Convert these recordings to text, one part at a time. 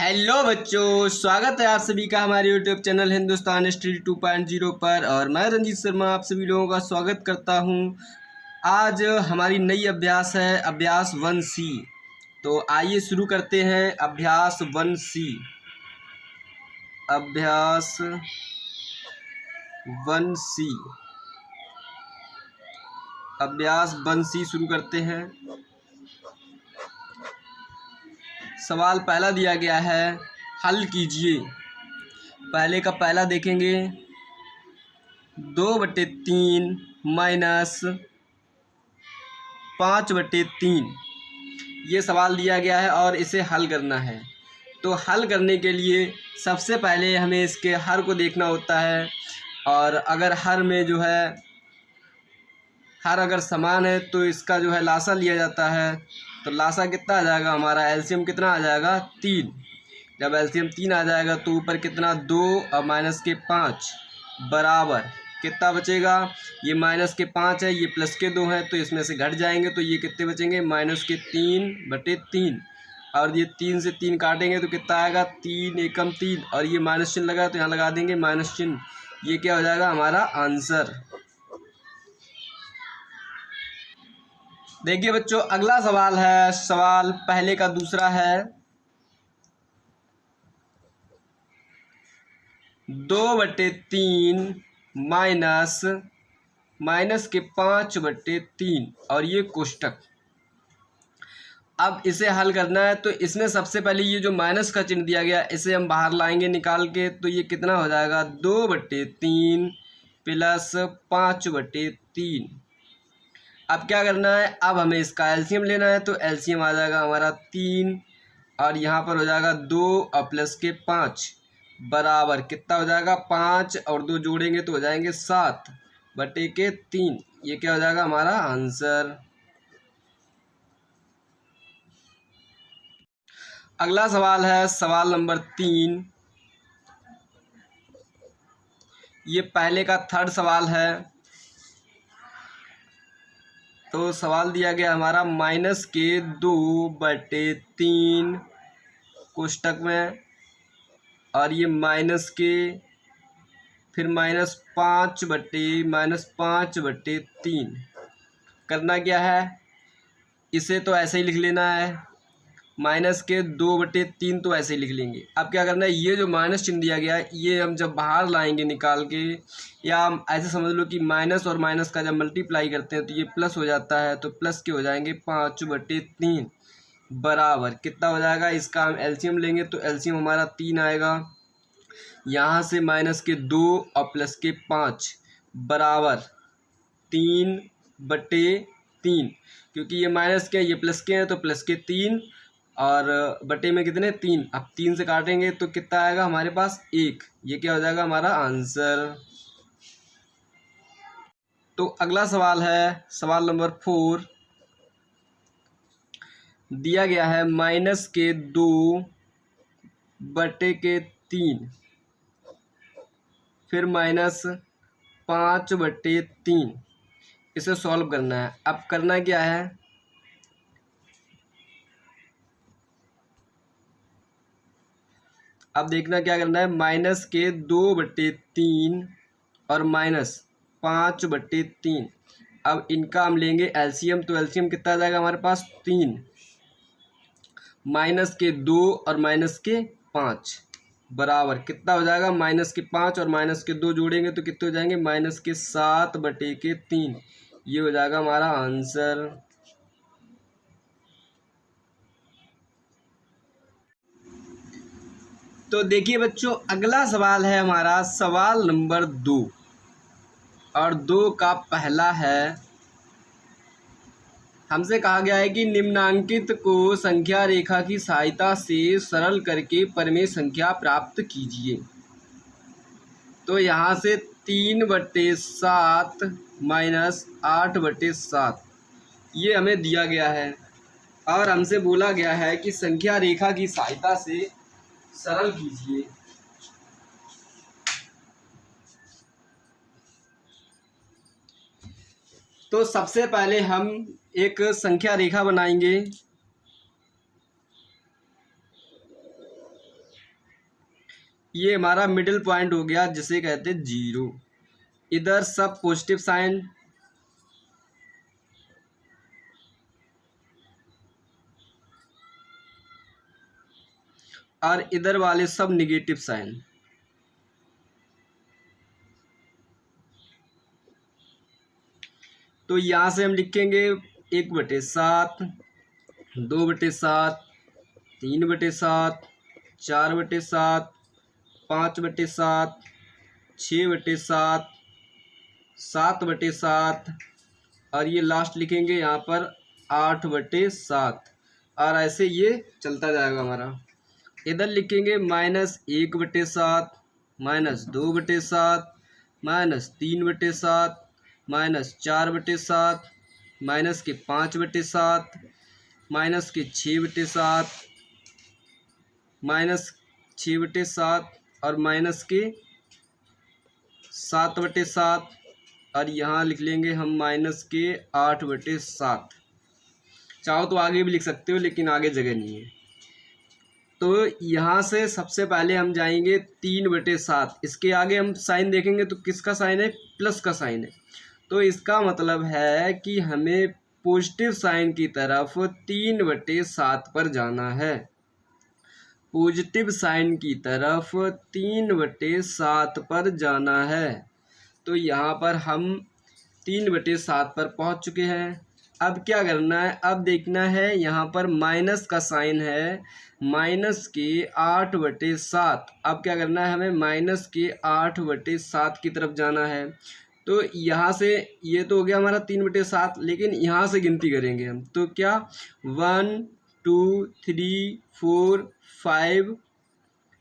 Hello बच्चों, स्वागत है आप सभी का हमारे यूट्यूब चैनल हिंदुस्तान स्टडी 2.0 पर। और मैं रंजीत शर्मा आप सभी लोगों का स्वागत करता हूं। आज हमारी नई अभ्यास है अभ्यास 1C। तो आइए शुरू करते हैं अभ्यास 1C। अभ्यास 1C, अभ्यास 1C शुरू करते हैं। सवाल पहला दिया गया है, हल कीजिए। पहले का पहला देखेंगे, 2/3 माइनस 5/3 ये सवाल दिया गया है और इसे हल करना है। तो हल करने के लिए सबसे पहले हमें इसके हर को देखना होता है। और अगर हर में जो है हर अगर समान है तो इसका जो है लासा लिया जाता है। तो लासा कितना आ जाएगा, हमारा एलसीएम कितना आ जाएगा 3। जब एलसीएम 3 आ जाएगा तो ऊपर कितना 2 और माइनस के 5 बराबर कितना बचेगा, ये माइनस के 5 है, ये प्लस के 2 है, तो इसमें से घट जाएंगे तो ये कितने बचेंगे माइनस के 3/3। और ये 3 से 3 काटेंगे तो कितना आएगा 3 एकम 3, और ये माइनस चिन्ह लगा तो यहाँ लगा देंगे माइनस चिन्ह। ये क्या हो जाएगा हमारा आंसर। देखिए बच्चों, अगला सवाल है, सवाल पहले का दूसरा है, 2/3 माइनस के 5/3 और ये कोष्टक। अब इसे हल करना है। तो इसमें सबसे पहले ये जो माइनस का चिन्ह दिया गया इसे हम बाहर लाएंगे निकाल के। तो ये कितना हो जाएगा 2/3 प्लस 5/3। अब क्या करना है, अब हमें इसका एलसीएम लेना है। तो एलसीएम आ जाएगा हमारा 3 और यहाँ पर हो जाएगा 2 और प्लस के 5 बराबर कितना हो जाएगा 5 और 2 जोड़ेंगे तो हो जाएंगे 7/3। ये क्या हो जाएगा हमारा आंसर। अगला सवाल है सवाल नंबर 3। ये पहले का थर्ड सवाल है। तो सवाल दिया गया हमारा माइनस के 2/3 कोष्टक में, और ये माइनस के फिर -5/3 करना क्या है, इसे तो ऐसे ही लिख लेना है। माइनस के 2/3 तो ऐसे ही लिख लेंगे। अब क्या करना है, ये जो माइनस चिन्ह दिया गया है ये हम जब बाहर लाएंगे निकाल के, या हम ऐसे समझ लो कि माइनस और माइनस का जब मल्टीप्लाई करते हैं तो ये प्लस हो जाता है। तो प्लस के हो जाएंगे 5/3 बराबर कितना हो जाएगा, इसका हम एलसीएम लेंगे तो एलसीएम हमारा 3 आएगा। यहाँ से माइनस के 2 और प्लस के 5 बराबर 3/3, क्योंकि ये माइनस के ये प्लस के हैं तो प्लस के 3 और बटे में कितने 3। अब 3 से काटेंगे तो कितना आएगा हमारे पास 1। ये क्या हो जाएगा हमारा आंसर। तो अगला सवाल है सवाल नंबर 4। दिया गया है माइनस के 2/3 फिर माइनस 5/3। इसे सॉल्व करना है। अब करना क्या है, अब देखना क्या करना है, माइनस के 2/3 और माइनस 5/3। अब इनका हम लेंगे एलसीएम। तो एलसीएम कितना आ जाएगा हमारे पास 3, माइनस के 2 और माइनस के 5 बराबर कितना हो जाएगा, माइनस के 5 और माइनस के 2 जोड़ेंगे तो कितने हो जाएंगे माइनस के 7/3। ये हो जाएगा हमारा आंसर। तो देखिए बच्चों, अगला सवाल है हमारा सवाल नंबर 2, और 2 का पहला है, हमसे कहा गया है कि निम्नांकित को संख्या रेखा की सहायता से सरल करके परिमेय संख्या प्राप्त कीजिए। तो यहाँ से 3/7 माइनस 8/7 ये हमें दिया गया है, और हमसे बोला गया है कि संख्या रेखा की सहायता से सरल कीजिए। तो सबसे पहले हम एक संख्या रेखा बनाएंगे। ये हमारा मिडिल पॉइंट हो गया जिसे कहते हैं जीरो। इधर सब पॉजिटिव साइन, और इधर वाले सब निगेटिव साइन। तो यहाँ से हम लिखेंगे 1/7, 2/7, 3/7, 4/7, 5/7, 6/7, 7/7, और ये लास्ट लिखेंगे यहाँ पर 8/7, और ऐसे ये चलता जाएगा हमारा। इधर लिखेंगे -1/7, -2/7, -3/7, -4/7, -5/7, -6/7, -6/7, और -7/7, और यहाँ लिख लेंगे हम -8/7। चाहो तो आगे भी लिख सकते हो, लेकिन आगे जगह नहीं है। तो यहाँ से सबसे पहले हम जाएंगे 3/7। इसके आगे हम साइन देखेंगे तो किसका साइन है? प्लस का साइन है। तो इसका मतलब है कि हमें पॉजिटिव साइन की तरफ 3/7 पर जाना है। पॉजिटिव साइन की तरफ 3/7 पर जाना है। तो यहाँ पर हम 3/7 पर पहुँच चुके हैं। अब क्या करना है? अब देखना है यहाँ पर माइनस का साइन है, -8/7। अब क्या करना है? हमें -8/7 की तरफ जाना है। तो यहाँ से ये तो हो गया हमारा 3/7, लेकिन यहाँ से गिनती करेंगे हम। तो क्या 1 2 3 4 5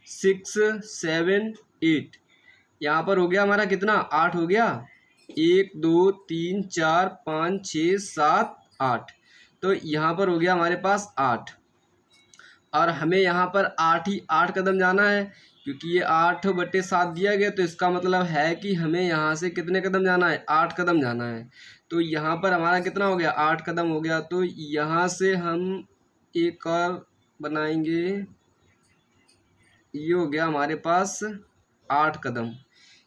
6 7 8, यहाँ पर हो गया हमारा कितना? 8 हो गया। 1 2 3 4 5 6 7 8, तो यहाँ पर हो गया हमारे पास 8, और हमें यहाँ पर 8 कदम जाना है, क्योंकि ये 8/7 दिया गया। तो इसका मतलब है कि हमें यहाँ से कितने कदम जाना है? 8 कदम जाना है। तो यहाँ पर हमारा कितना हो गया? 8 कदम हो गया। तो यहाँ से हम एक और बनाएंगे, ये हो गया हमारे पास 8 कदम।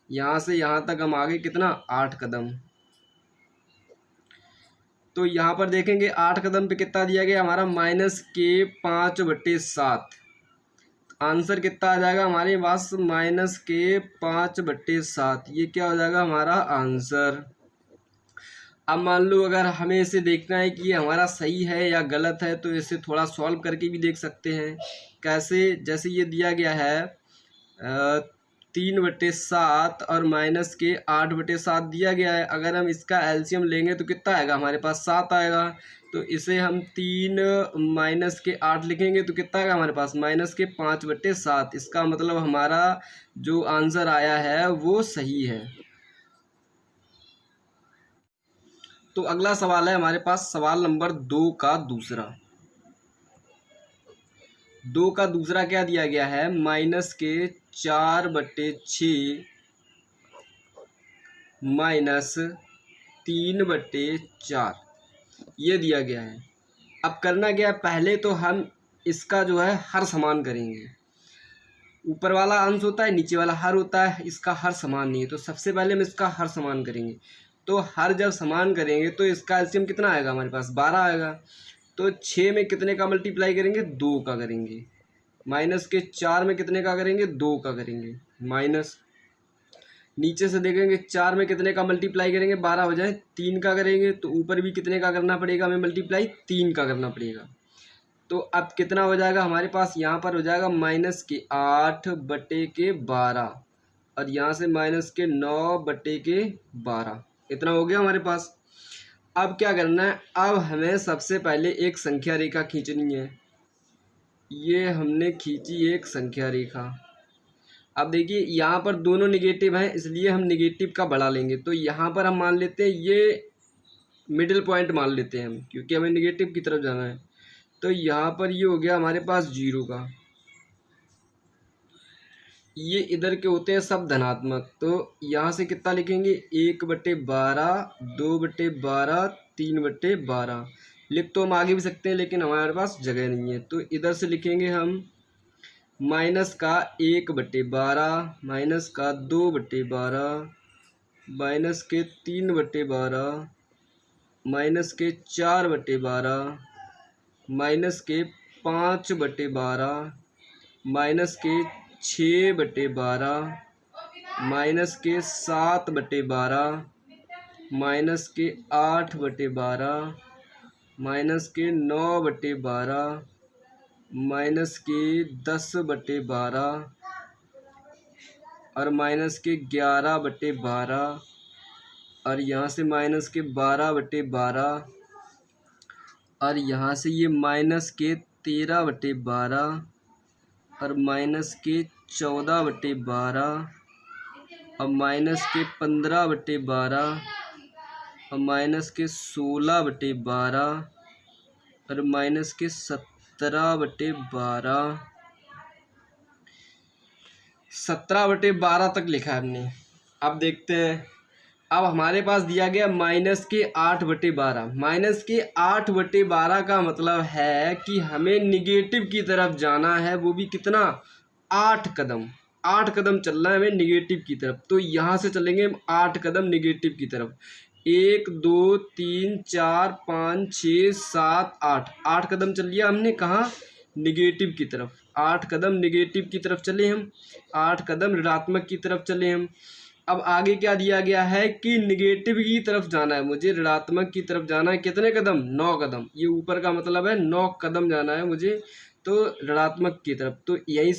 यहाँ से यहाँ तक हम आगे कितना? 8 कदम। तो यहाँ पर देखेंगे 8 कदम पे कितना दिया गया हमारा? -5/7। आंसर कितना आ जाएगा हमारे पास? -5/7। ये क्या हो जाएगा हमारा आंसर। अब मान लो अगर हमें इसे देखना है कि ये हमारा सही है या गलत है, तो इसे थोड़ा सॉल्व करके भी देख सकते हैं। कैसे? जैसे ये दिया गया है 3/7 और -8/7 दिया गया है। अगर हम इसका एलसीएम लेंगे तो कितना आएगा हमारे पास? 7 आएगा। तो इसे हम 3 -8 लिखेंगे तो कितना आएगा हमारे पास? -5/7। इसका मतलब हमारा जो आंसर आया है वो सही है। तो अगला सवाल है हमारे पास, सवाल नंबर 2 का दूसरा। 2 का दूसरा क्या दिया गया है? -4/6 -3/4, ये दिया गया है। अब करना क्या है? पहले तो हम इसका जो है हर समान करेंगे। ऊपर वाला अंश होता है, नीचे वाला हर होता है, इसका हर समान नहीं है। तो सबसे पहले हम इसका हर समान करेंगे। तो हर जब समान करेंगे तो इसका एलसीएम कितना आएगा हमारे पास? 12 आएगा। तो 6 में कितने का मल्टीप्लाई करेंगे? 2 का करेंगे। -4 में कितने का करेंगे? 2 का करेंगे। माइनस नीचे से देखेंगे 4 में कितने का मल्टीप्लाई करेंगे? 12 हो जाए, 3 का करेंगे। तो ऊपर भी कितने का करना पड़ेगा हमें मल्टीप्लाई? 3 का करना पड़ेगा। तो अब कितना हो जाएगा हमारे पास? यहाँ पर हो जाएगा -8/12, और यहाँ से -9/12। इतना हो गया हमारे पास। अब क्या करना है? अब हमें सबसे पहले एक संख्या रेखा खींचनी है। ये हमने खींची एक संख्या रेखा। अब देखिए यहाँ पर दोनों निगेटिव हैं, इसलिए हम निगेटिव का बढ़ा लेंगे। तो यहाँ पर हम मान लेते हैं ये मिडिल पॉइंट मान लेते हैं हम, क्योंकि हमें निगेटिव की तरफ जाना है। तो यहाँ पर ये हो गया हमारे पास 0 का। ये इधर के होते हैं सब धनात्मक। तो यहाँ से कितना लिखेंगे? 1/12, 2/12, 3/12। लिख तो हम आगे भी सकते हैं, लेकिन हमारे पास जगह नहीं है। तो इधर से लिखेंगे हम माइनस का 1/12, माइनस का 2/12, माइनस के 3/12, माइनस के 4/12, माइनस के 5/12, माइनस के 6/12, माइनस के 7/12, माइनस के 8/12, माइनस के 9/12, माइनस के 10/12 और माइनस के 11/12 और यहाँ से माइनस के 12/12 और यहाँ से ये माइनस के 13/12 और माइनस के 14/12 और माइनस के 15/12 और माइनस के 16/12 और माइनस के 17/12, 17/12 तक लिखा है हमने। अब देखते हैं, अब हमारे पास दिया गया माइनस के 8/12। माइनस के 8/12 का मतलब है कि हमें निगेटिव की तरफ जाना है, वो भी कितना, 8 कदम। 8 कदम चलना है हमें निगेटिव की तरफ। तो यहाँ से चलेंगे हम 8 कदम निगेटिव की तरफ। 1 2 3 4 5 6 7 8, 8 कदम चल लिया हमने कहाँ, निगेटिव की तरफ। 8 कदम निगेटिव की तरफ चले हम, 8 कदम ऋणात्मक की तरफ चले हम। अब आगे क्या दिया गया है कि निगेटिव की तरफ जाना है मुझे, ऋणात्मक की तरफ जाना है। कितने कदम, 9 कदम। ये ऊपर का मतलब है 9 कदम जाना है मुझे, तो ऋणात्मक की तरफ। तो यही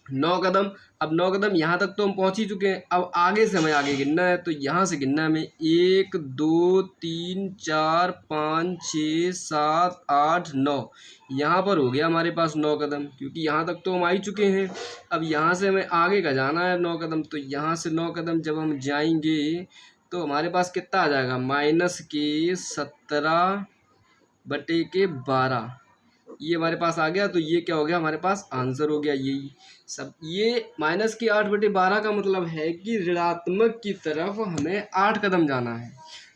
9 कदम। अब 9 कदम यहाँ तक तो हम पहुँच ही चुके हैं। अब आगे से हमें आगे गिनना है, तो यहाँ से गिनना है हमें 1 2 3 4 5 6 7 8 9। यहाँ पर हो गया हमारे पास 9 कदम, क्योंकि यहाँ तक तो हम आ ही चुके हैं। अब यहाँ से हमें आगे का जाना है 9 कदम। तो यहाँ से 9 कदम जब हम जाएंगे तो हमारे पास कितना आ जाएगा, माइनस के 17/12। ये हमारे पास आ गया। तो ये क्या हो गया, हमारे पास आंसर हो गया यही सब। ये माइनस के 8/12 का मतलब है कि ऋणात्मक की तरफ हमें 8 कदम जाना है।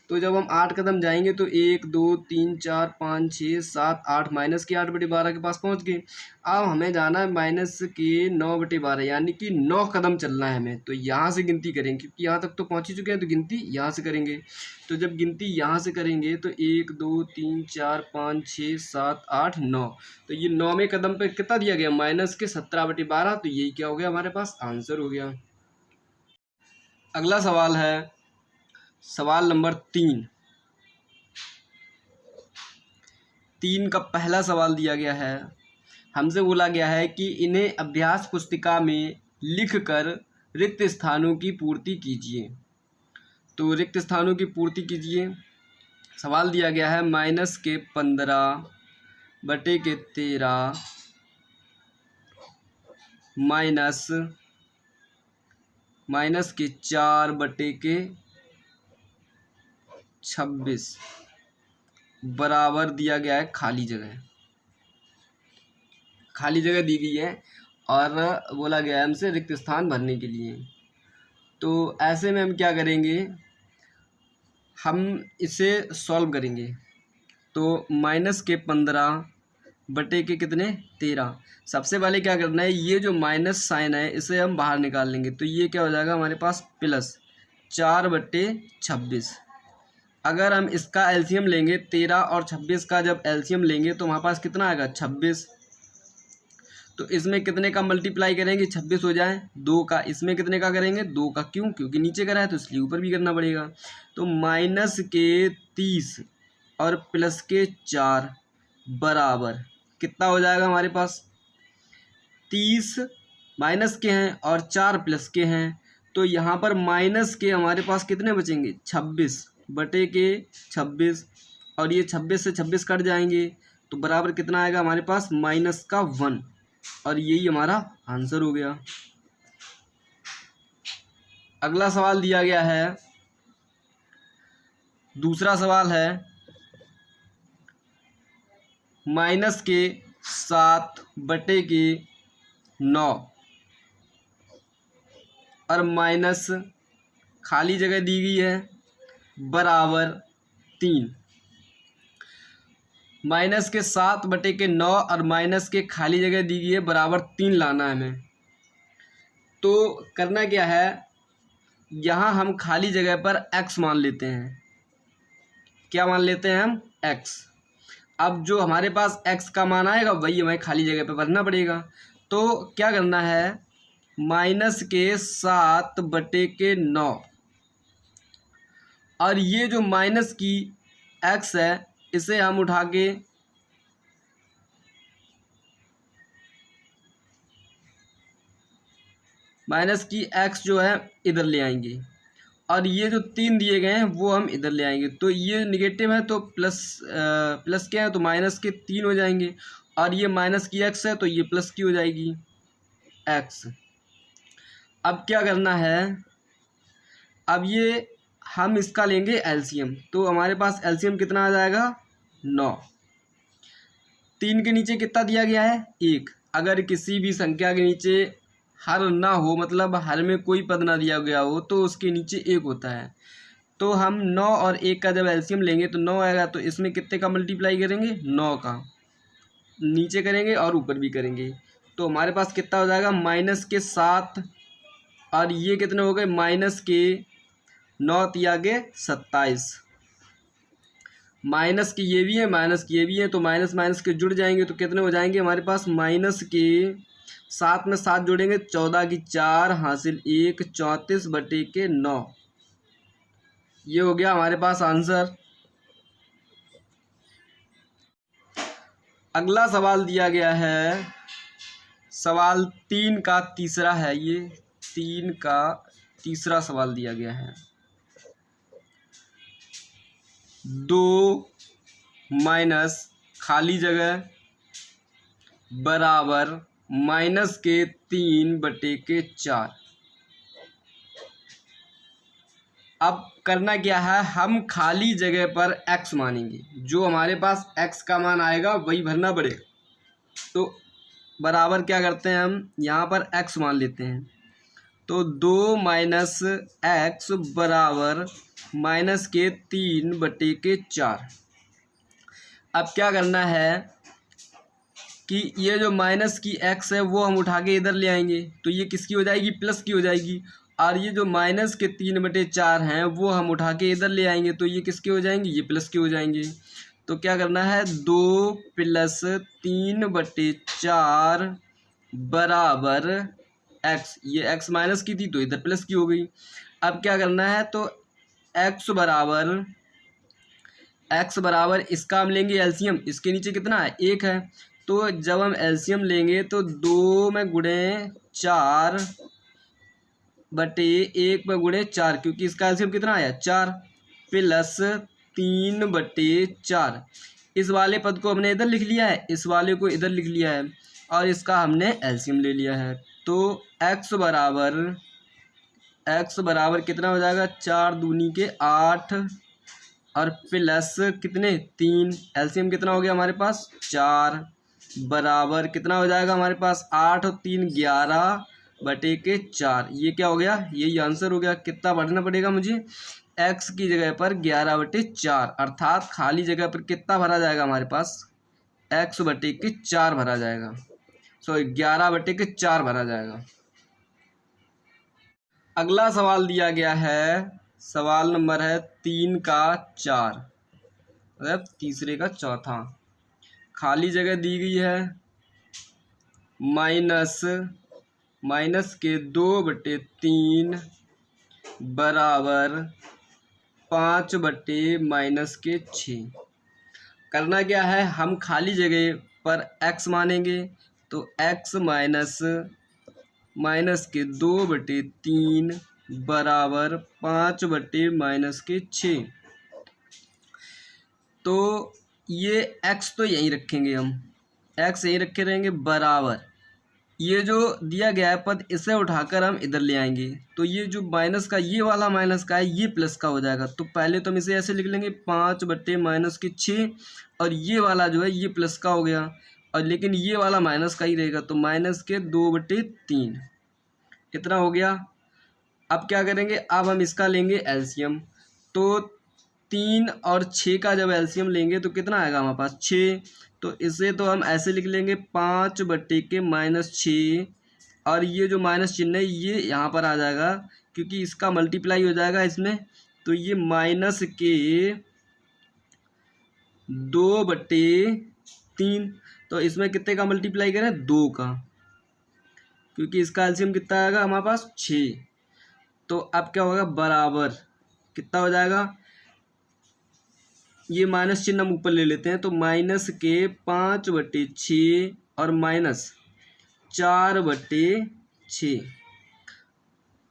तो जब हम 8 कदम जाएंगे तो 1 2 3 4 5 6 7 8, माइनस के 8/12 के पास पहुंच गए। अब हमें जाना है माइनस के 9/12, यानी कि 9 कदम चलना है हमें। तो यहाँ से गिनती करेंगे, क्योंकि यहाँ तक तो पहुँच ही चुके हैं, तो गिनती यहाँ से करेंगे। तो जब गिनती यहाँ से करेंगे तो 1 2 3 4 5 6 7 8 9। तो ये 9वें कदम पे कितना दिया गया, माइनस के 17/12। तो यही क्या हो गया, हमारे पास आंसर हो गया। अगला सवाल है सवाल नंबर 3। 3 का पहला सवाल दिया गया है, हमसे बोला गया है कि इन्हें अभ्यास पुस्तिका में लिखकर रिक्त स्थानों की पूर्ति कीजिए। तो रिक्त स्थानों की पूर्ति कीजिए। सवाल दिया गया है माइनस के 15/13 माइनस के 4/26 बराबर दिया गया है खाली जगह। खाली जगह दी गई है और बोला गया है हमसे रिक्त स्थान भरने के लिए। तो ऐसे में हम क्या करेंगे, हम इसे सॉल्व करेंगे। तो माइनस के 15/13। सबसे पहले क्या करना है, ये जो माइनस साइन है इसे हम बाहर निकाल लेंगे। तो ये क्या हो जाएगा हमारे पास, प्लस 4/26। अगर हम इसका एलसीएम लेंगे, 13 और 26 का जब एलसीएम लेंगे तो हमारे पास कितना आएगा, 26। तो इसमें कितने का मल्टीप्लाई करेंगे, 26 हो जाए, 2 का। इसमें कितने का करेंगे, 2 का। क्यों, क्योंकि नीचे करा है तो इसलिए ऊपर भी करना पड़ेगा। तो माइनस के 30 और प्लस के 4 बराबर कितना हो जाएगा हमारे पास, 30 माइनस के हैं और 4 प्लस के हैं। तो यहाँ पर माइनस के हमारे पास कितने बचेंगे, 26/26। और ये 26 से 26 कट जाएंगे तो बराबर कितना आएगा हमारे पास, माइनस का 1। और यही हमारा आंसर हो गया। अगला सवाल दिया गया है, दूसरा सवाल है माइनस के 7/9 और माइनस खाली जगह दी गई है बराबर 3। -7/9 और माइनस के खाली जगह दी गई है बराबर 3 लाना है हमें। तो करना क्या है, यहाँ हम खाली जगह पर x मान लेते हैं। क्या मान लेते हैं हम? x। अब जो हमारे पास x का मान आएगा वही हमें खाली जगह पे भरना पड़ेगा। तो क्या करना है, -7/9 और ये जो माइनस की x है इसे हम उठा के माइनस की x जो है इधर ले आएंगे और ये जो 3 दिए गए हैं वो हम इधर ले आएंगे। तो ये निगेटिव है तो प्लस क्या है, तो माइनस के 3 हो जाएंगे और ये माइनस की x है तो ये प्लस की हो जाएगी x। अब क्या करना है, अब ये हम इसका लेंगे एलसीएम। तो हमारे पास एलसीएम कितना आ जाएगा? 9। 3 के नीचे कितना दिया गया है? 1। अगर किसी भी संख्या के नीचे हर ना हो, मतलब हर में कोई पद ना दिया गया हो, तो उसके नीचे 1 होता है। तो हम 9 और 1 का जब एलसीएम लेंगे तो 9 आएगा, तो इसमें कितने का मल्टीप्लाई करेंगे? 9 का। नीचे करेंगे और ऊपर भी करेंगे तो हमारे पास कितना हो जाएगा? -7 और ये कितने हो गए? -9 तिया के 27। माइनस की ये भी है, माइनस की ये भी है, तो माइनस माइनस के जुड़ जाएंगे तो कितने हो जाएंगे हमारे पास? -7 में 7 जोड़ेंगे 14 की 4 हासिल 1 34/9। ये हो गया हमारे पास आंसर। अगला सवाल दिया गया है, सवाल 3 का तीसरा है, ये 3 का तीसरा सवाल दिया गया है। 2 माइनस खाली जगह बराबर -3/4। अब करना क्या है, हम खाली जगह पर x मानेंगे। जो हमारे पास x का मान आएगा वही भरना पड़ेगा। तो बराबर क्या करते हैं, हम यहाँ पर x मान लेते हैं। तो 2 माइनस x बराबर -3/4। अब क्या करना है कि ये जो माइनस की x है वो हम उठा के इधर ले आएंगे तो ये किसकी हो जाएगी? प्लस की हो जाएगी। और ये जो माइनस के 3/4 हैं वो हम उठा के इधर ले आएंगे तो ये किसके हो जाएंगे? ये प्लस के हो जाएंगे। तो क्या करना है, 2 + 3/4 बराबर x। ये x माइनस की थी तो इधर प्लस की हो गई। अब क्या करना है, तो x बराबर इसका हम लेंगे एलसीएम। इसके नीचे कितना है? 1 है। तो जब हम एलसीएम लेंगे तो 2 में गुणे 4/1 में गुणे 4, क्योंकि इसका एलसीएम कितना आया? 4 + 3/4। इस वाले पद को हमने इधर लिख लिया है, इस वाले को इधर लिख लिया है और इसका हमने एलसीएम ले लिया है। तो x बराबर कितना हो जाएगा? 4 दूनी के 8 और प्लस कितने? 3। एलसीएम कितना हो गया हमारे पास? 4 बराबर कितना हो जाएगा हमारे पास? 8 और 3 11/4। ये क्या हो गया? यही आंसर हो गया। कितना बढ़ना पड़ेगा मुझे? x की जगह पर 11/4, अर्थात खाली जगह पर कितना भरा जाएगा हमारे पास? x/4 भरा जाएगा। सॉरी 11/4 भरा जाएगा। अगला सवाल दिया गया है, सवाल नंबर है 3 का 4, मतलब तीसरे का चौथा। खाली जगह दी गई है माइनस के 2/3 बराबर 5/-6। करना क्या है, हम खाली जगह पर x मानेंगे। तो x माइनस के 2/3 बराबर 5/-6। तो ये x तो यहीं रखेंगे, हम x यहीं रखे रहेंगे बराबर ये जो दिया गया है पद, इसे उठाकर हम इधर ले आएंगे तो ये जो माइनस का, ये वाला माइनस का है, ये प्लस का हो जाएगा। तो पहले तो हम इसे ऐसे लिख लेंगे 5/-6 और ये वाला जो है ये प्लस का हो गया, और लेकिन ये वाला माइनस का ही रहेगा। तो माइनस के 2/3 इतना हो गया। अब क्या करेंगे, अब हम इसका लेंगे एलसीएम। तो 3 और 6 का जब एलसीएम लेंगे तो कितना आएगा हमारे पास 6। तो इसे तो हम ऐसे लिख लेंगे 5/-6 और ये जो माइनस चिन्ह है ये यहाँ पर आ जाएगा क्योंकि इसका मल्टीप्लाई हो जाएगा इसमें। तो ये -2/3। तो इसमें कितने का मल्टीप्लाई करें 2 का, क्योंकि इसका एलसीएम कितना आएगा हमारे पास 6। तो अब क्या होगा बराबर कितना हो जाएगा, ये माइनस चिन्ह हम ऊपर ले लेते हैं। तो -5/6 और -4/6।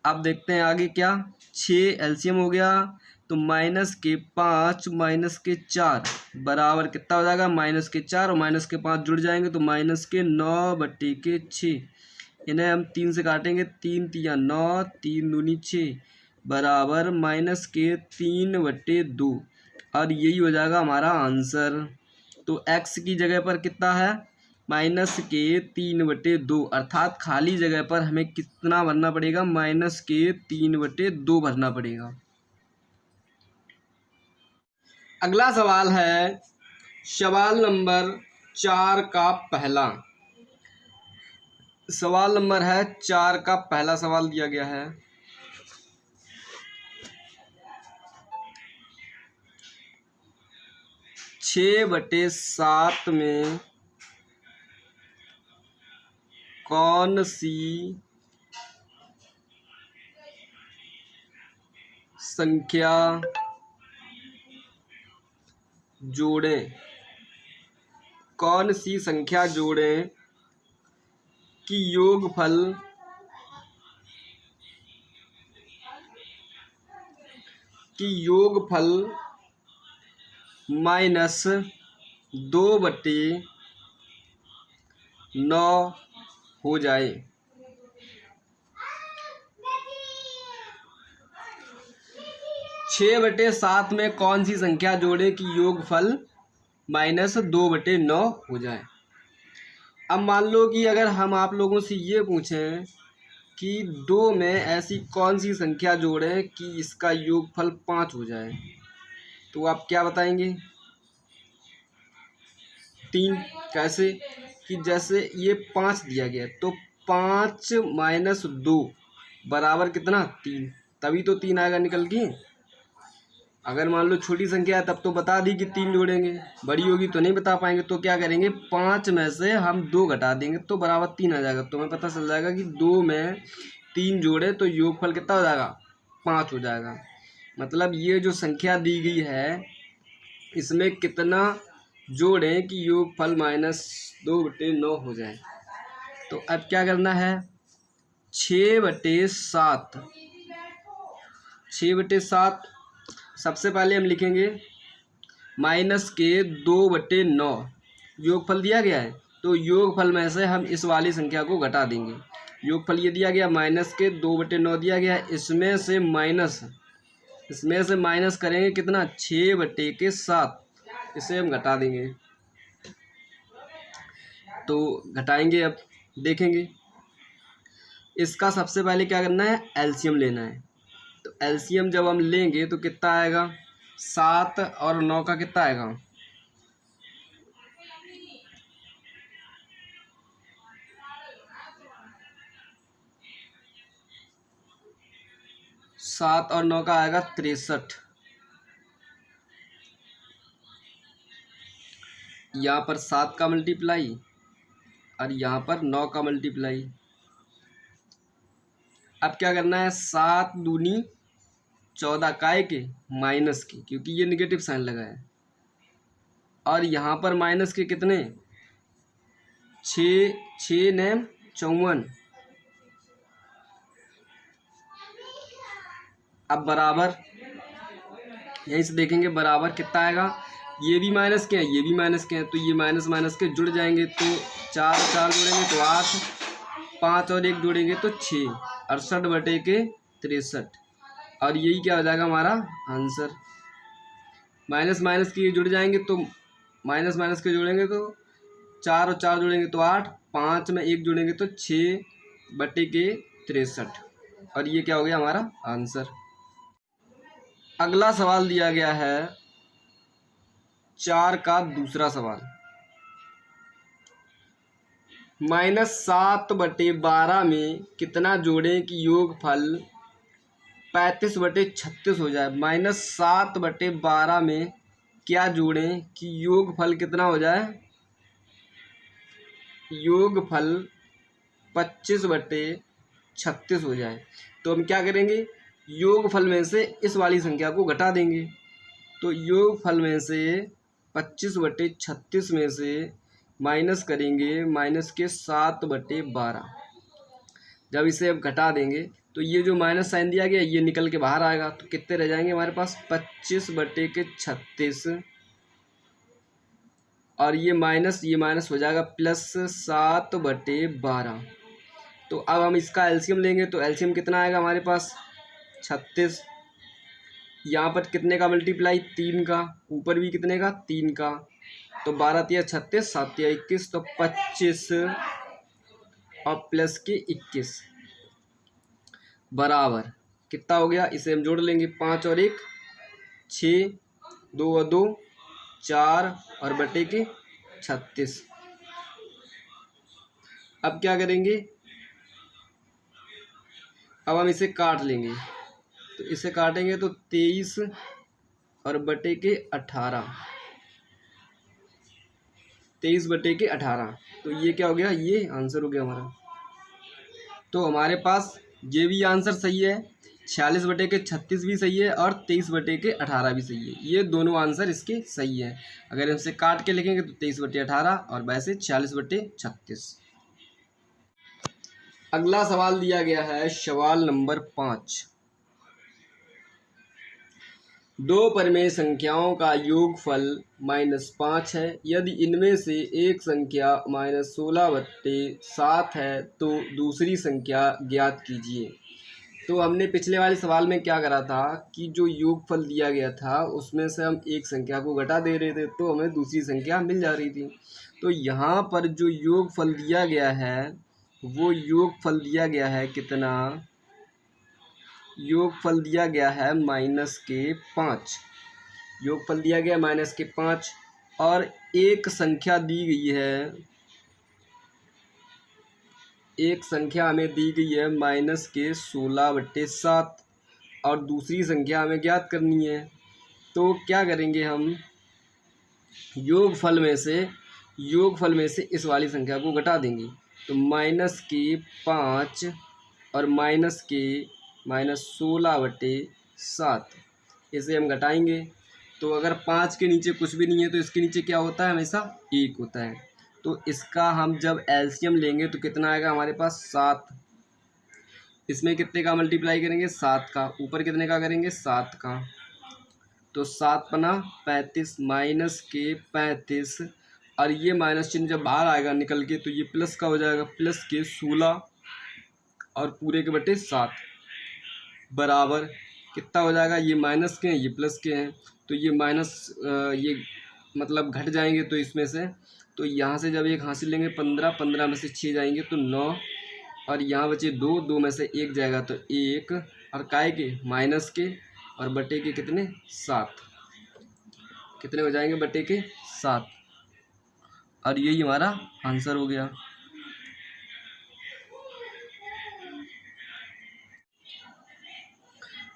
अब देखते हैं आगे क्या, 6 एलसीएम हो गया तो -5 -4 बराबर कितना हो जाएगा -4 और -5 जुड़ जाएंगे तो -9/6। इन्हें हम 3 से काटेंगे, 3 तिया 9, 3 दूनी 6 बराबर -3/2 और यही हो जाएगा हमारा आंसर। तो x की जगह पर कितना है -3/2 अर्थात खाली जगह पर हमें कितना भरना पड़ेगा -3/2 भरना पड़ेगा। अगला सवाल है सवाल नंबर 4 का पहला। सवाल नंबर है 4 का पहला सवाल दिया गया है। छः बटे 7 में कौन सी संख्या जोड़ें, कौन सी संख्या जोड़ें कि योगफल -2/9 हो जाए। छः बटे 7 में कौन सी संख्या जोड़े कि योगफल -2/9 हो जाए। अब मान लो कि अगर हम आप लोगों से ये पूछें कि 2 में ऐसी कौन सी संख्या जोड़ें कि इसका योगफल 5 हो जाए, तो आप क्या बताएंगे 3। कैसे कि जैसे ये 5 दिया गया तो 5 - 2 बराबर कितना 3, तभी तो 3 आएगा निकल के। अगर मान लो छोटी संख्या है तब तो बता दी कि 3 जोड़ेंगे, बड़ी होगी तो नहीं बता पाएंगे। तो क्या करेंगे 5 में से हम 2 घटा देंगे तो बराबर 3 आ जाएगा। तो हमें पता चल जाएगा कि 2 में 3 जोड़े तो योगफल कितना हो जाएगा 5 हो जाएगा। मतलब ये जो संख्या दी गई है इसमें कितना जोड़ें कि योगफल -2/9 हो जाए। तो अब क्या करना है 6/7। 6/7 सबसे पहले हम लिखेंगे -2/9 योगफल दिया गया है तो योगफल में से हम इस वाली संख्या को घटा देंगे। योगफल ये दिया गया -2/9 दिया गया, इसमें से माइनस करेंगे कितना 6/7, इसे हम घटा देंगे। तो घटाएंगे, अब देखेंगे इसका सबसे पहले क्या करना है एलसीएम लेना है। तो एलसीएम जब हम लेंगे तो कितना आएगा 7 और 9 का कितना आएगा 7 और 9 का आएगा 63। यहाँ पर 7 का मल्टीप्लाई और यहाँ पर 9 का मल्टीप्लाई। अब क्या करना है 7 दूनी 14 काय के माइनस की, क्योंकि ये निगेटिव साइन लगा है, और यहाँ पर माइनस के कितने 6 ने 54। अब बराबर यहीं से देखेंगे बराबर कितना आएगा, ये भी माइनस के हैं ये भी माइनस के हैं तो ये माइनस माइनस के जुड़ जाएंगे तो 4 जोड़ेंगे तो 8, 5 और 1 जोड़ेंगे तो 6, 68/63। और यही क्या हो जाएगा हमारा आंसर। माइनस माइनस के जुड़ जाएंगे तो माइनस माइनस के जोड़ेंगे तो 4 और 4 जोड़ेंगे तो 8, 5 में 1 जोड़ेंगे तो 6/63 और ये क्या हो गया हमारा आंसर। अगला सवाल दिया गया है 4 का दूसरा सवाल। -7/12 में कितना जोड़ें कि योगफल 35/36 हो जाए। -7/12 में क्या जोड़ें कि योगफल कितना हो जाए? योगफल 25/36 हो जाए। तो हम क्या करेंगे, योगफल में से इस वाली संख्या को घटा देंगे। तो योगफल में से 25/36 में से माइनस करेंगे माइनस के 7/12। जब इसे अब घटा देंगे तो ये जो माइनस साइन दिया गया ये निकल के बाहर आएगा। तो कितने रह जाएंगे हमारे पास? 25/36 और ये माइनस हो जाएगा प्लस 7/12। तो अब हम इसका एलसीएम लेंगे तो एलसीएम कितना आएगा हमारे पास? 36। यहाँ पर कितने का मल्टीप्लाई? 3 का। ऊपर भी कितने का? 3 का। तो 12×3 = 36, 7×3 = 21, तो 25 और प्लस के 21 बराबर कितना हो गया? इसे हम जोड़ लेंगे। 5 और 1 6, 2 और 2 4 और बटे के 36। अब क्या करेंगे? अब हम इसे काट लेंगे। तो इसे काटेंगे तो 23 और बटे के 18, 23/18। तो ये क्या हो गया? ये आंसर हो गया हमारा। तो हमारे पास ये भी आंसर सही है, 46/36 भी सही है और 23/18 भी सही है। ये दोनों आंसर इसके सही है। अगर इसे काट के लिखेंगे तो 23/18 और वैसे 46/36। अगला सवाल दिया गया है सवाल नंबर 5। दो परिमेय संख्याओं का योगफल -5 है। यदि इनमें से एक संख्या -16/7 है तो दूसरी संख्या ज्ञात कीजिए। तो हमने पिछले वाले सवाल में क्या करा था कि जो योगफल दिया गया था उसमें से हम एक संख्या को घटा दे रहे थे तो हमें दूसरी संख्या मिल जा रही थी। तो यहाँ पर जो योगफल दिया गया है वो योगफल दिया गया है कितना? योगफल दिया गया है -5। योगफल दिया गया -5 और एक संख्या दी गई है, एक संख्या हमें दी गई है -16/7 और दूसरी संख्या हमें ज्ञात करनी है। तो क्या करेंगे हम? योगफल में से इस वाली संख्या को घटा देंगे। तो -5 और -16/7 इसे हम घटाएंगे। तो अगर 5 के नीचे कुछ भी नहीं है तो इसके नीचे क्या होता है? हमेशा 1 होता है। तो इसका हम जब एलसीएम लेंगे तो कितना आएगा हमारे पास? 7। इसमें कितने का मल्टीप्लाई करेंगे? 7 का। ऊपर कितने का करेंगे? 7 का। तो 7×5 = 35 -35 और ये माइनस चिन्ह जब बाहर आएगा निकल के तो ये प्लस का हो जाएगा, प्लस के 16 और पूरे के बटे 7 बराबर कितना हो जाएगा? ये माइनस के हैं ये प्लस के हैं तो ये माइनस ये मतलब घट जाएंगे। तो इसमें से तो यहाँ से जब 1 हासिल लेंगे 15, 15 में से 6 जाएंगे तो 9 और यहाँ बचे 2, 2 में से 1 जाएगा तो 1 और काय के माइनस के और बटे के कितने? 7। कितने हो जाएंगे? बटे के 7 और यही हमारा आंसर हो गया।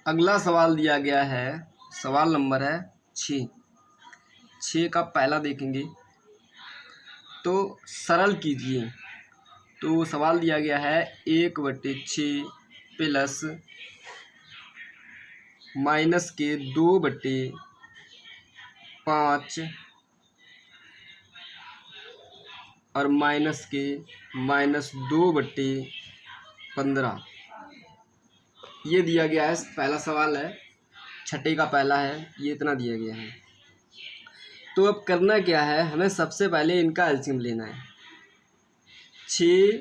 अगला सवाल दिया गया है, सवाल नंबर है 6। 6 का पहला देखेंगे तो सरल कीजिए। तो सवाल दिया गया है 1/6 प्लस माइनस के 2/5 और माइनस के -2/15 ये दिया गया है। पहला सवाल है, छठे का पहला है, ये इतना दिया गया है। तो अब करना क्या है? हमें सबसे पहले इनका एलसीएम लेना है। 6,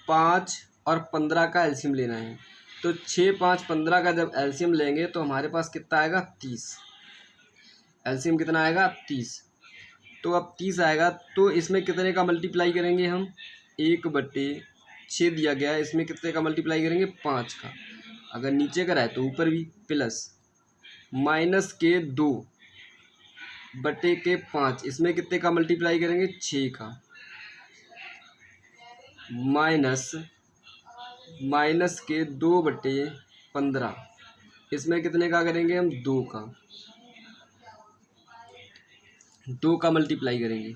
5 और 15 का एलसीएम लेना है। तो 6, 5, 15 का जब एलसीएम लेंगे तो हमारे पास कितना आएगा? 30। एलसीएम कितना आएगा? 30। तो अब 30 आएगा तो इसमें कितने का मल्टीप्लाई करेंगे हम? 1/6 दिया गया है, इसमें कितने का मल्टीप्लाई करेंगे? 5 का। अगर नीचे का रहे तो ऊपर भी प्लस माइनस के 2 बटे के 5, इसमें कितने का मल्टीप्लाई करेंगे? 6 का। माइनस के 2 बटे 15, इसमें कितने का करेंगे हम? 2 का। 2 का मल्टीप्लाई करेंगे।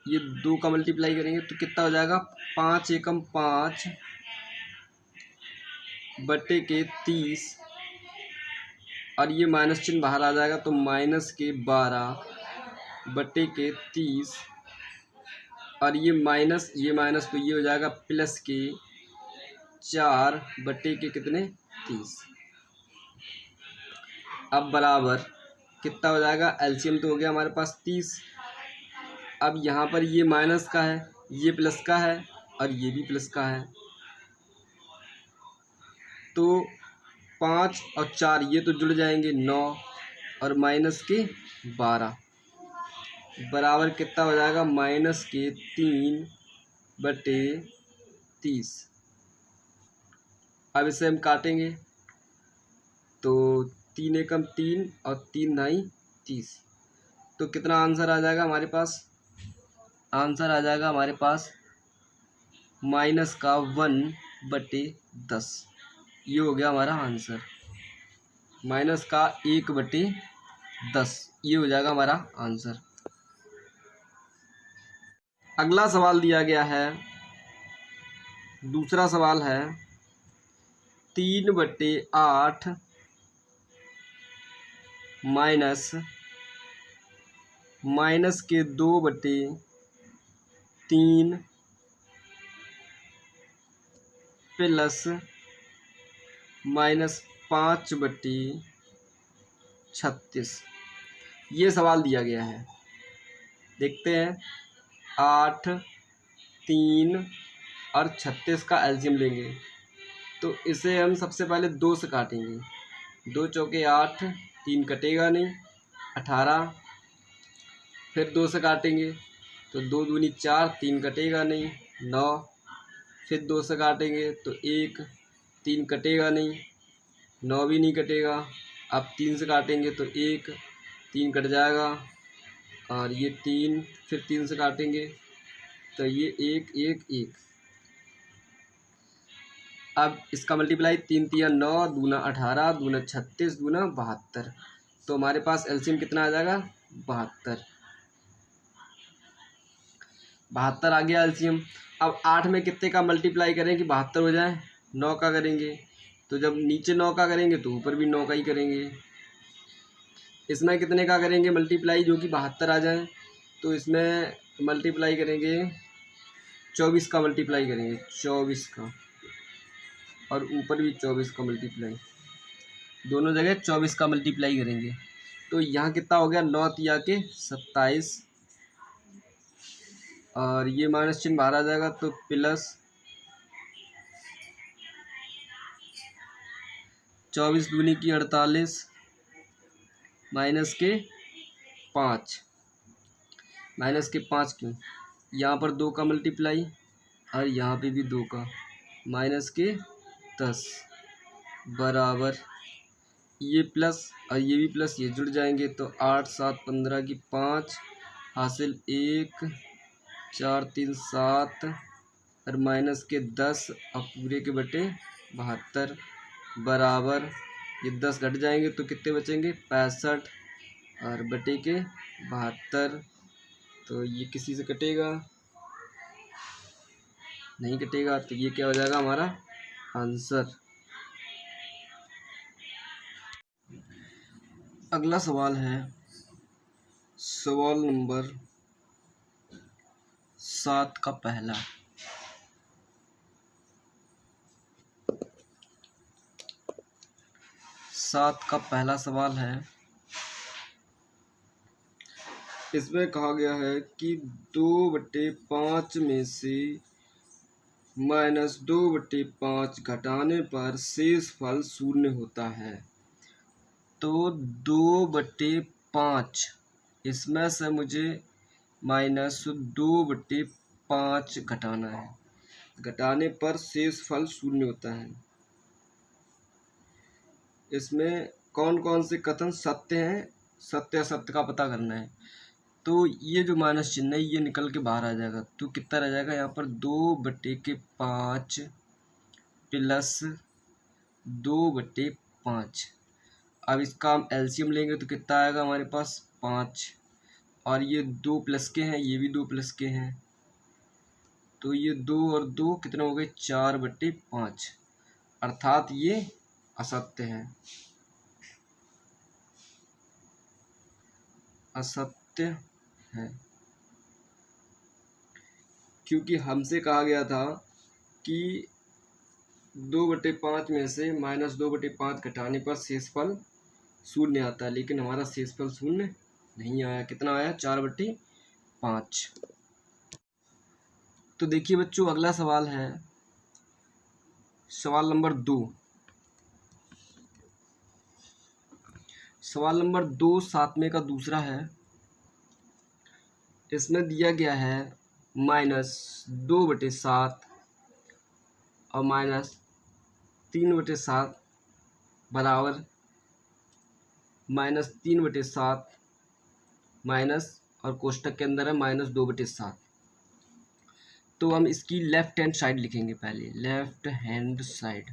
ये 2 का मल्टीप्लाई करेंगे तो कितना हो जाएगा? 5 एकम 5 बटे के 30, और ये माइनस चिन्ह बाहर आ जाएगा तो माइनस के 12 बटे के 30, और ये माइनस तो ये हो जाएगा प्लस के 4 बटे के कितने? 30। अब बराबर कितना हो जाएगा? एलसीएम तो हो गया हमारे पास 30। अब यहाँ पर ये माइनस का है, ये प्लस का है, और ये भी प्लस का है, तो 5 और 4 ये तो जुड़ जाएंगे 9, और माइनस के 12 बराबर कितना हो जाएगा? माइनस के 3 बटे 30। अब इसे हम काटेंगे तो 3 एकम 3 और 3 9 30, तो कितना आंसर आ जाएगा हमारे पास? आंसर आ जाएगा हमारे पास माइनस का 1 बटे 10। ये हो गया हमारा आंसर, माइनस का 1 बटे 10, ये हो जाएगा हमारा आंसर। अगला सवाल दिया गया है, दूसरा सवाल है 3 बटे 8 माइनस के 2 बटे 3 प्लस माइनस 5 बटे 36, ये सवाल दिया गया है। देखते हैं, 8, 3 और 36 का एलसीएम लेंगे तो इसे हम सबसे पहले 2 से काटेंगे। 2 चौके 8, 3 कटेगा नहीं, 18, फिर 2 से काटेंगे तो 2 दूनी 4, 3 कटेगा नहीं, 9, फिर 2 से काटेंगे तो 1, 3 कटेगा नहीं, 9 भी नहीं कटेगा। अब 3 से काटेंगे तो 1, 3 कट जाएगा, और ये 3, फिर 3 से काटेंगे तो ये 1 1 1। अब इसका मल्टीप्लाई 3 3 9, दूना 18, दूना 36, दूना 72, तो हमारे पास एलसीएम कितना आ जाएगा? 72। 72 आ गया एलसीएम। अब 8 में कितने का मल्टीप्लाई करें कि 72 हो जाए? 9 का करेंगे, तो जब नीचे 9 का करेंगे तो ऊपर भी 9 का ही करेंगे। इसमें कितने का करेंगे मल्टीप्लाई जो कि 72 आ जाए? तो इसमें मल्टीप्लाई करेंगे 24 का मल्टीप्लाई करेंगे, 24 का, और ऊपर भी 24 का मल्टीप्लाई, दोनों जगह 24 का मल्टीप्लाई करेंगे। तो यहाँ कितना हो गया? 9 तिया के 27, और ये माइनस चिन्ह बाहर आ जाएगा तो प्लस 24 दूनी की 48, माइनस के 5, माइनस के 5 क्यों? यहाँ पर 2 का मल्टीप्लाई और यहाँ पे भी 2 का, माइनस के 10 बराबर ये प्लस और ये भी प्लस, ये जुड़ जाएंगे तो 8 7 15 की 5 हासिल 1 4 3 7 और माइनस के 10 और पूरे के बटे 72 बराबर ये 10 घट जाएंगे तो कितने बचेंगे? 65 और बटे के 72, तो ये किसी से कटेगा नहीं कटेगा, तो ये क्या हो जाएगा हमारा आंसर। अगला सवाल है सवाल नंबर 7 का पहला। सवाल है, इसमें कहा गया है कि 2/5 में से -2/5 घटाने पर शेष फल 0 होता है। तो 2/5 इसमें से मुझे -2/5 घटाना है। घटाने पर शेष फल शून्य होता है। इसमें कौन कौन से कथन सत्य हैं, सत्य असत्य का पता करना है। तो ये जो माइनस चिन्ह है ये निकल के बाहर आ जाएगा। तो कितना रह जाएगा यहाँ पर 2/5 प्लस 2/5। अब इसका हम एलसीएम लेंगे तो कितना आएगा हमारे पास 5। और ये 2 प्लस के हैं, ये भी 2 प्लस के हैं, तो ये 2 और 2 कितने हो गए 4/5। अर्थात ये असत्य है, असत्य है। क्योंकि हमसे कहा गया था कि 2/5 में से -2/5 घटाने पर शेषफल शून्य आता है, लेकिन हमारा शेषफल शून्य नहीं आया। कितना आया 4/5। तो देखिए बच्चों, अगला सवाल है सवाल नंबर 2। सवाल नंबर 2 सातवें का दूसरा है। इसमें दिया गया है -2/7 और -3/7 बराबर -3/7 माइनस और कोष्टक के अंदर है -2/7। तो हम इसकी लेफ्ट हैंड साइड लिखेंगे। पहले left hand side,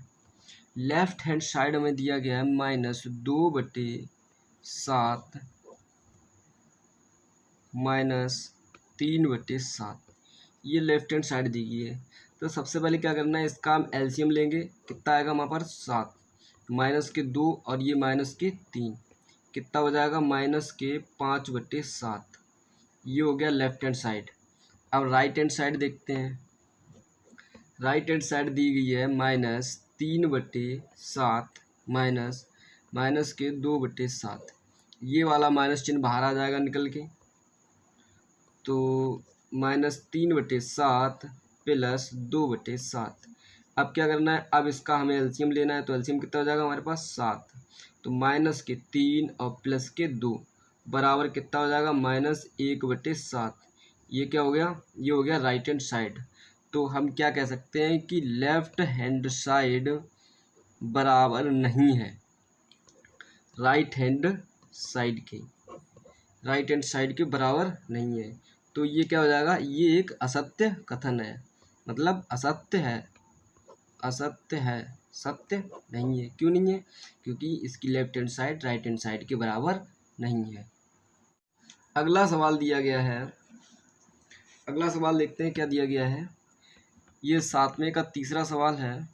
left hand side हमें दिया गया है -2/7 -3/7। ये लेफ्ट हैंड साइड दी गई है। तो सबसे पहले क्या करना है, इसका हम एलसीएम लेंगे। कितना आएगा वहाँ पर 7, माइनस के 2 और ये माइनस के 3, कितना हो जाएगा -5/7। ये हो गया लेफ्ट हैंड साइड। अब राइट हैंड साइड देखते हैं। राइट हैंड साइड दी गई है -3/7 माइनस के 2/7। ये वाला माइनस चिन्ह बाहर आ जाएगा निकल के। तो -3/7 प्लस 2/7। अब क्या करना है, अब इसका हमें एलसीएम लेना है। तो एलसीएम कितना हो जाएगा हमारे पास 7। तो माइनस के 3 और प्लस के 2 बराबर कितना हो जाएगा -1/7। ये क्या हो गया, ये हो गया राइट हैंड साइड। तो हम क्या कह सकते हैं कि लेफ्ट हैंड साइड बराबर नहीं है राइट हैंड साइड के, राइट हैंड साइड के बराबर नहीं है। तो ये क्या हो जाएगा, ये एक असत्य कथन है, मतलब असत्य है, असत्य है, सत्य नहीं है। क्यों नहीं है, क्योंकि इसकी left hand side right hand side के बराबर नहीं है। अगला सवाल दिया गया है, अगला सवाल देखते हैं क्या दिया गया है। ये सातवें का तीसरा सवाल है।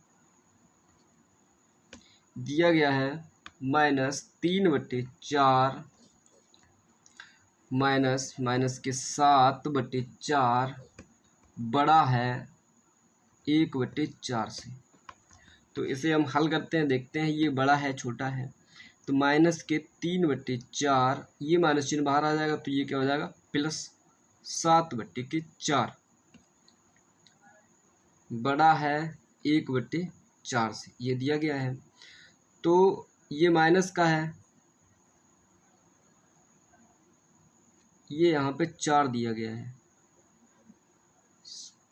दिया गया है -3/4 माइनस के 7/4 बड़ा है 1/4 से। तो इसे हम हल करते हैं, देखते हैं ये बड़ा है छोटा है। तो माइनस के 3/4, ये माइनस चिन्ह बाहर आ जाएगा। तो ये क्या हो जाएगा प्लस 7/4 बड़ा है 1/4 से, ये दिया गया है। तो ये माइनस का है, ये यहाँ पे 4 दिया गया है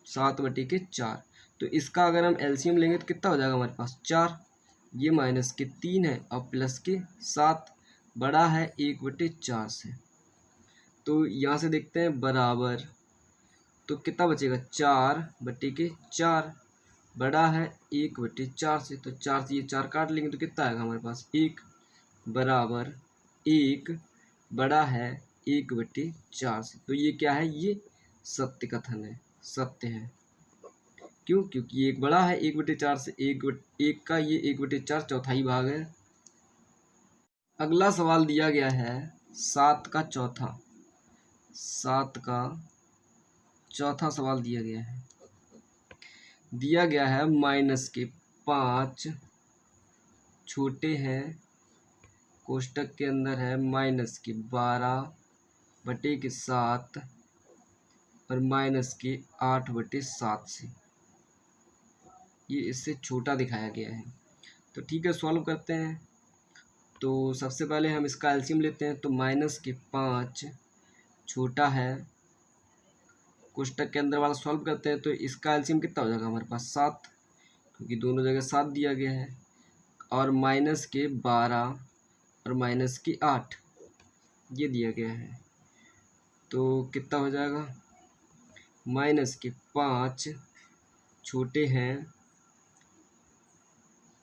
7/4। तो इसका अगर हम एलसीएम लेंगे तो कितना हो जाएगा हमारे पास 4। ये माइनस के 3 है और प्लस के 7 बड़ा है 1/4 से। तो यहाँ से देखते हैं बराबर, तो कितना बचेगा 4/4 बड़ा है 1/4 से। तो 4 से ये 4 काट लेंगे तो कितना आएगा हमारे पास 1 बराबर 1 बड़ा है 1/4 से। तो ये क्या है, ये सत्य कथन है, सत्य है। क्यों, क्योंकि एक बड़ा है 1/4 से, एक का ये 1/4 चौथाई भाग है। अगला सवाल दिया गया है 7 का चौथा, 7 का चौथा सवाल दिया गया है। दिया गया है -5 छोटे हैं, कोष्टक के अंदर है -12/7 और -8/7 से। ये इससे छोटा दिखाया गया है। तो ठीक है, सॉल्व करते हैं। तो सबसे पहले हम इसका एलसीएम लेते हैं। तो -5 छोटा है, कोष्टक के अंदर वाला सॉल्व करते हैं तो इसका एलसीएम कितना हो जाएगा हमारे पास 7, क्योंकि दोनों जगह 7 दिया गया है, और माइनस के 12 और माइनस की 8 ये दिया गया है। तो कितना हो जाएगा, माइनस के 5 छोटे हैं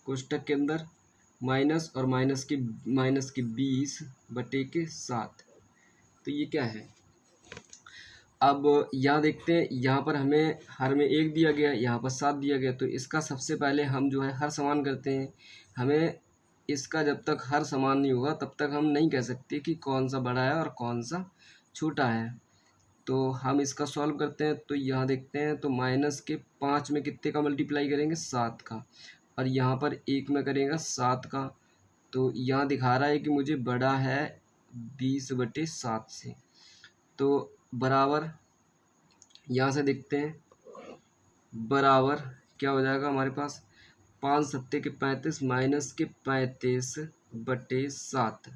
कोष्टक के अंदर, माइनस और माइनस के 20 बटे के 7। तो ये क्या है, अब यहाँ देखते हैं, यहाँ पर हमें हर में 1 दिया गया, यहाँ पर 7 दिया गया। तो इसका सबसे पहले हम जो है हर समान करते हैं। हमें इसका जब तक हर समान नहीं होगा तब तक हम नहीं कह सकते कि कौन सा बड़ा है और कौन सा छोटा है। तो हम इसका सॉल्व करते हैं। तो यहाँ देखते हैं, तो माइनस के 5 में कितने का मल्टीप्लाई करेंगे, 7 का, और यहाँ पर 1 में करेगा 7 का। तो यहाँ दिखा रहा है कि मुझे बड़ा है 20/7 से। तो बराबर यहाँ से देखते हैं, बराबर क्या हो जाएगा हमारे पास, 5 सत्ते के 35 माइनस के 35/7,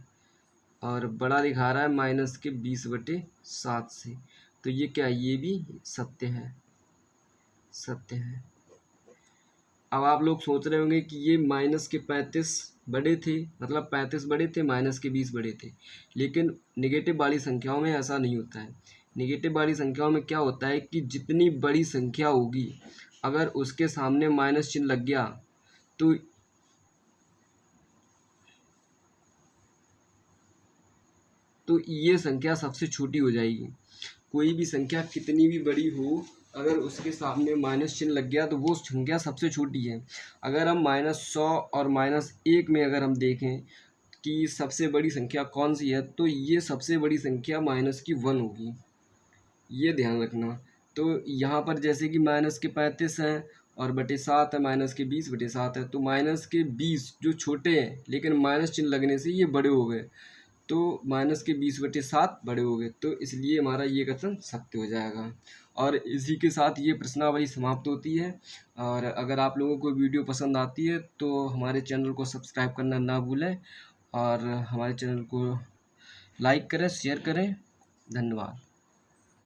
और बड़ा दिखा रहा है माइनस के 20/7 से। तो ये क्या है, ये भी सत्य है, सत्य है। अब आप लोग सोच रहे होंगे कि ये माइनस के 35 बड़े थे, मतलब 35 बड़े थे, माइनस के 20 बड़े थे। लेकिन नेगेटिव वाली संख्याओं में ऐसा नहीं होता है। नेगेटिव वाली संख्याओं में क्या होता है कि जितनी बड़ी संख्या होगी अगर उसके सामने माइनस चिन्ह लग गया तो ये संख्या सबसे छोटी हो जाएगी। कोई भी संख्या कितनी भी बड़ी हो, अगर उसके सामने माइनस चिन्ह लग गया तो वो संख्या सबसे छोटी है। अगर हम -100 और -1 में अगर हम देखें कि सबसे बड़ी संख्या कौन सी है, तो ये सबसे बड़ी संख्या -1 होगी, ये ध्यान रखना। तो यहाँ पर जैसे कि माइनस के 35 हैं और बटे 7 है, माइनस के 20/7 है, तो माइनस के 20 जो छोटे हैं लेकिन माइनस चिन्ह लगने से ये बड़े हो गए, तो माइनस के 20/7 बड़े हो गए। तो इसलिए हमारा ये कथन सत्य हो जाएगा। और इसी के साथ ये प्रश्नावली समाप्त होती है। और अगर आप लोगों को वीडियो पसंद आती है तो हमारे चैनल को सब्सक्राइब करना ना भूलें, और हमारे चैनल को लाइक करें, शेयर करें। धन्यवाद।